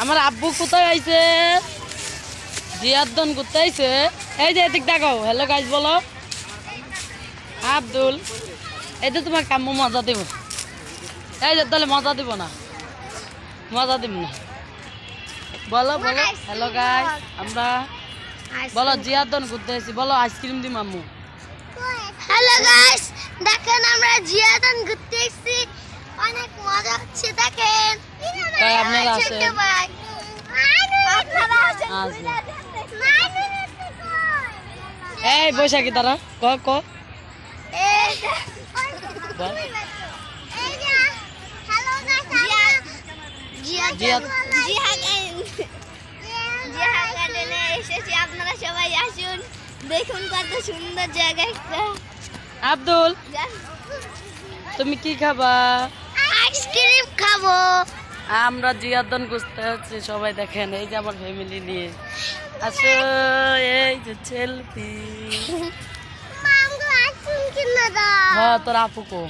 আমার আব্বু কোথায় আইছে? জিয়াদ্দন কোথায় আইছে? এই যে এদিক দেখাও, হ্যালো গাইস বলো। আব্দুল, এই যে তোমার কাম্মু মজা দিব। এই যে তাহলে মজা দিব না, মজা দিব না। বলো বলো হ্যালো গাইস, আমরা বলো জিয়াদ্দন কোথায় আইছি, বলো আইসক্রিম দিম আম্মু। হ্যালো গাইস, দেখেন আমরা জিয়াদান ঘুরতে এসেছি, অনেক মজা হচ্ছে। দেখেন তাই আপনারা আসেন। ছোট ভাই আপনারা আসেন। আসেন। এই বৈশাখী তারা ক ক এই বল। এই যে হ্যালো গাইস, জিয়াদান গার্ডেনে এসেছি। আপনারা সবাই আসুন, দেখুন কত সুন্দর জায়গা একটা। আব্দুল, তুমি কি খাবা? আইসক্রিম খাবো। আমরা জিয়াদ্দন খুঁজতে হচ্ছে, সবাই দেখেন এই যে আমার ফ্যামিলি নিয়ে আসো। এই যে সেলফি। মামগো আইসক্রিম কিনে দাও। হ্যাঁ তোর আপু কো।